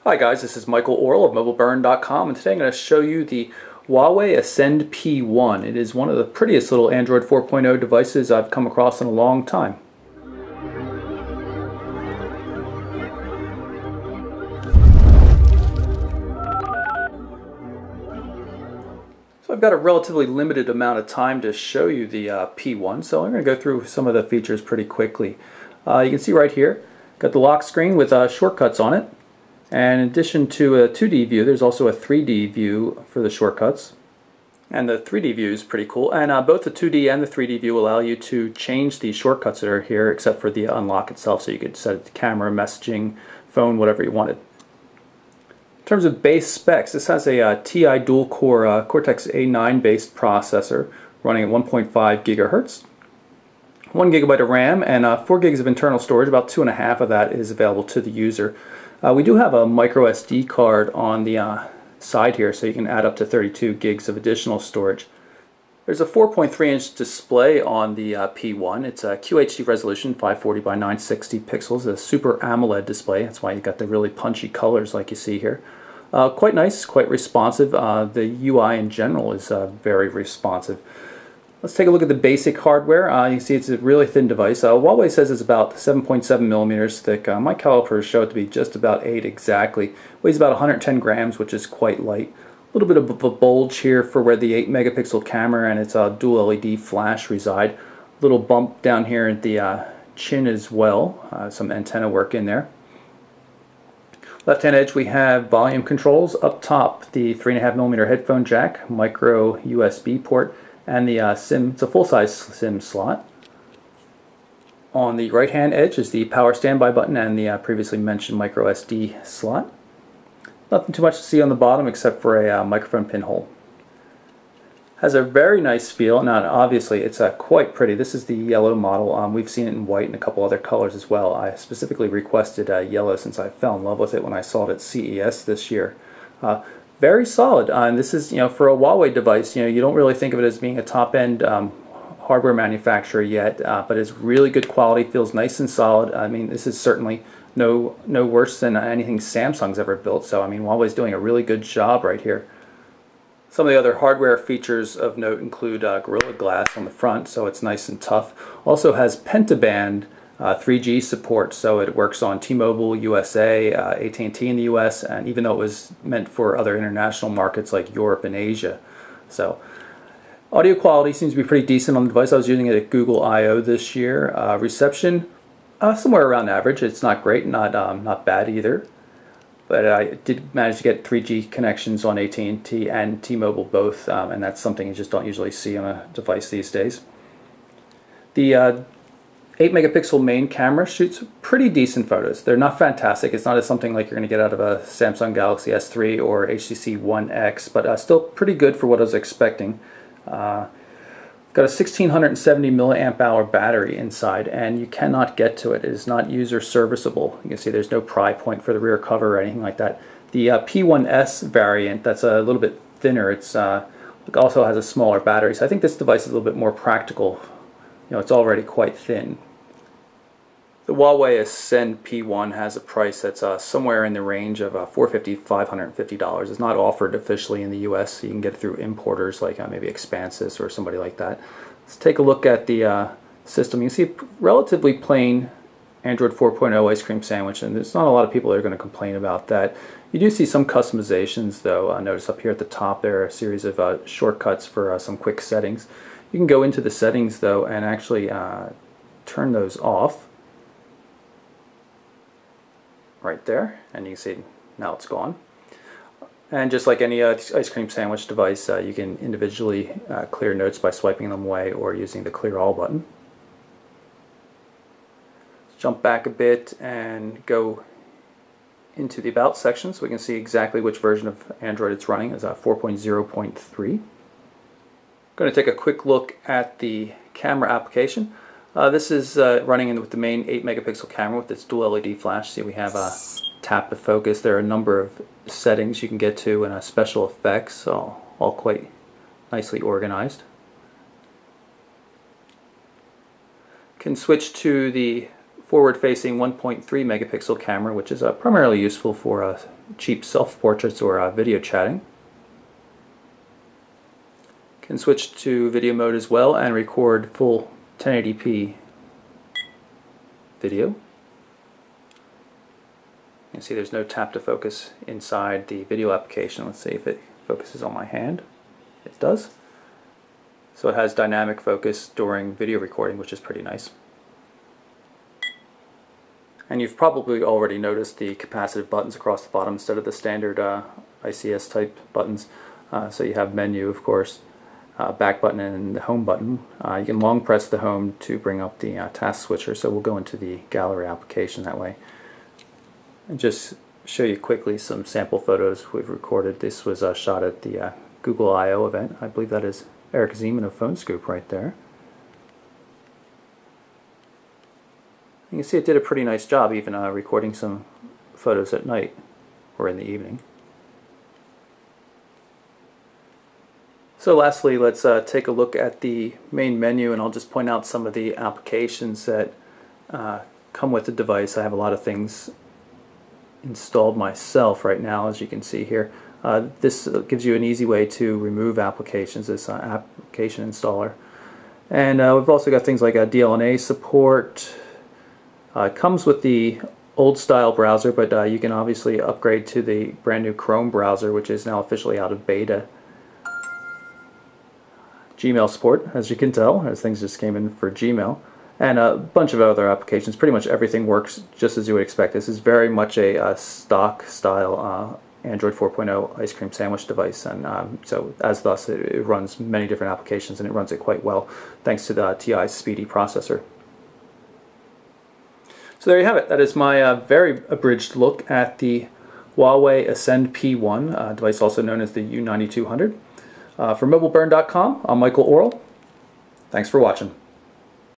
Hi guys, this is Michael Orl of MobileBurn.com, and today I'm going to show you the Huawei Ascend P1. It is one of the prettiest little Android 4.0 devices I've come across in a long time. So I've got a relatively limited amount of time to show you the P1, so I'm going to go through some of the features pretty quickly. You can see right here, got the lock screen with shortcuts on it. And in addition to a 2D view, there's also a 3D view for the shortcuts. And the 3D view is pretty cool. And both the 2D and the 3D view allow you to change the shortcuts that are here, except for the unlock itself, so you could set it to camera, messaging, phone, whatever you wanted. In terms of base specs, this has a TI dual-core Cortex-A9 based processor running at 1.5 gigahertz. 1 gigabyte of RAM and 4 gigs of internal storage. About 2.5 of that is available to the user. We do have a micro SD card on the side here, so you can add up to 32 gigs of additional storage. There's a 4.3-inch display on the P1. It's a QHD resolution, 540 by 960 pixels, a Super AMOLED display. That's why you got the really punchy colors like you see here. Quite nice, quite responsive. The UI in general is very responsive. Let's take a look at the basic hardware. You can see it's a really thin device. Huawei says it's about 7.7 millimeters thick. My calipers show it to be just about 8 exactly. Weighs about 110 grams, which is quite light. A little bit of a bulge here for where the 8 megapixel camera and its dual LED flash reside. Little bump down here at the chin as well. Some antenna work in there. Left hand edge we have volume controls. Up top the 3.5 millimeter headphone jack, micro USB port, and the SIM, it's a full-size SIM slot. On the right-hand edge is the power standby button and the previously mentioned micro SD slot. Nothing too much to see on the bottom except for a microphone pinhole. Has a very nice feel. Now, obviously, it's quite pretty. This is the yellow model. We've seen it in white and a couple other colors as well. I specifically requested yellow since I fell in love with it when I saw it at CES this year. Very solid, and this is, for a Huawei device, you don't really think of it as being a top-end hardware manufacturer yet, but it's really good quality, feels nice and solid. I mean, this is certainly no worse than anything Samsung's ever built, so I mean, Huawei's doing a really good job right here. Some of the other hardware features of note include Gorilla Glass on the front, so it's nice and tough. Also has pentaband 3G support, so it works on T-Mobile, USA, at&t in the US, and even though it was meant for other international markets like Europe and Asia. So, audio quality seems to be pretty decent on the device. I was using it at Google I/O this year. Reception, somewhere around average. It's not great, not bad either. But I did manage to get 3G connections on at&t and T-Mobile both, and that's something you just don't usually see on a device these days. The 8 megapixel main camera shoots pretty decent photos. They're not fantastic. It's not something like you're going to get out of a Samsung Galaxy S3 or HTC One X, but still pretty good for what I was expecting. Got a 1670 milliamp hour battery inside, and you cannot get to it. It is not user serviceable. You can see there's no pry point for the rear cover or anything like that. The P1S variant, that's a little bit thinner. It's also has a smaller battery, so I think this device is a little bit more practical. It's already quite thin. The Huawei Ascend P1 has a price that's somewhere in the range of $450 to $550. It's not offered officially in the US, so you can get it through importers like maybe Expansys or somebody like that. Let's take a look at the system. You can see a relatively plain Android 4.0 ice cream sandwich, and there's not a lot of people that are going to complain about that. You do see some customizations though. Notice up here at the top there are a series of shortcuts for some quick settings. You can go into the settings though and actually turn those off right there, and you can see now it's gone. And just like any ice cream sandwich device, you can individually clear notes by swiping them away or using the clear all button. Let's jump back a bit and go into the about section so we can see exactly which version of Android it's running. It's 4.0.3. Going to take a quick look at the camera application. This is running with the main 8 megapixel camera with its dual LED flash. See, we have tap to focus. There are a number of settings you can get to and special effects, all quite nicely organized. Can switch to the forward-facing 1.3 megapixel camera, which is primarily useful for cheap self-portraits or video chatting. Can switch to video mode as well and record full 1080p video. You can see there's no tap to focus inside the video application. Let's see if it focuses on my hand. It does. So it has dynamic focus during video recording, which is pretty nice. And you've probably already noticed the capacitive buttons across the bottom instead of the standard ICS type buttons. So you have menu, of course, back button, and the home button. You can long press the home to bring up the task switcher, so we'll go into the gallery application that way. And just show you quickly some sample photos we've recorded. This was shot at the Google I/O event. I believe that is Eric Zeman of Phone Scoop right there. You can see it did a pretty nice job, even recording some photos at night or in the evening. So lastly, let's take a look at the main menu, and I'll just point out some of the applications that come with the device. I have a lot of things installed myself right now, as you can see here. This gives you an easy way to remove applications, this application installer. And we've also got things like DLNA support. It comes with the old style browser, but you can obviously upgrade to the brand new Chrome browser, which is now officially out of beta. Gmail support, as you can tell, as things just came in for Gmail. And a bunch of other applications. Pretty much everything works just as you would expect. This is very much a stock style Android 4.0 ice cream sandwich device, and so as thus it runs many different applications, and it runs it quite well thanks to the TI's speedy processor. So there you have it. That is my very abridged look at the Huawei Ascend P1 device, also known as the U9200. For mobileburn.com, I'm Michael Orrell. Thanks for watching.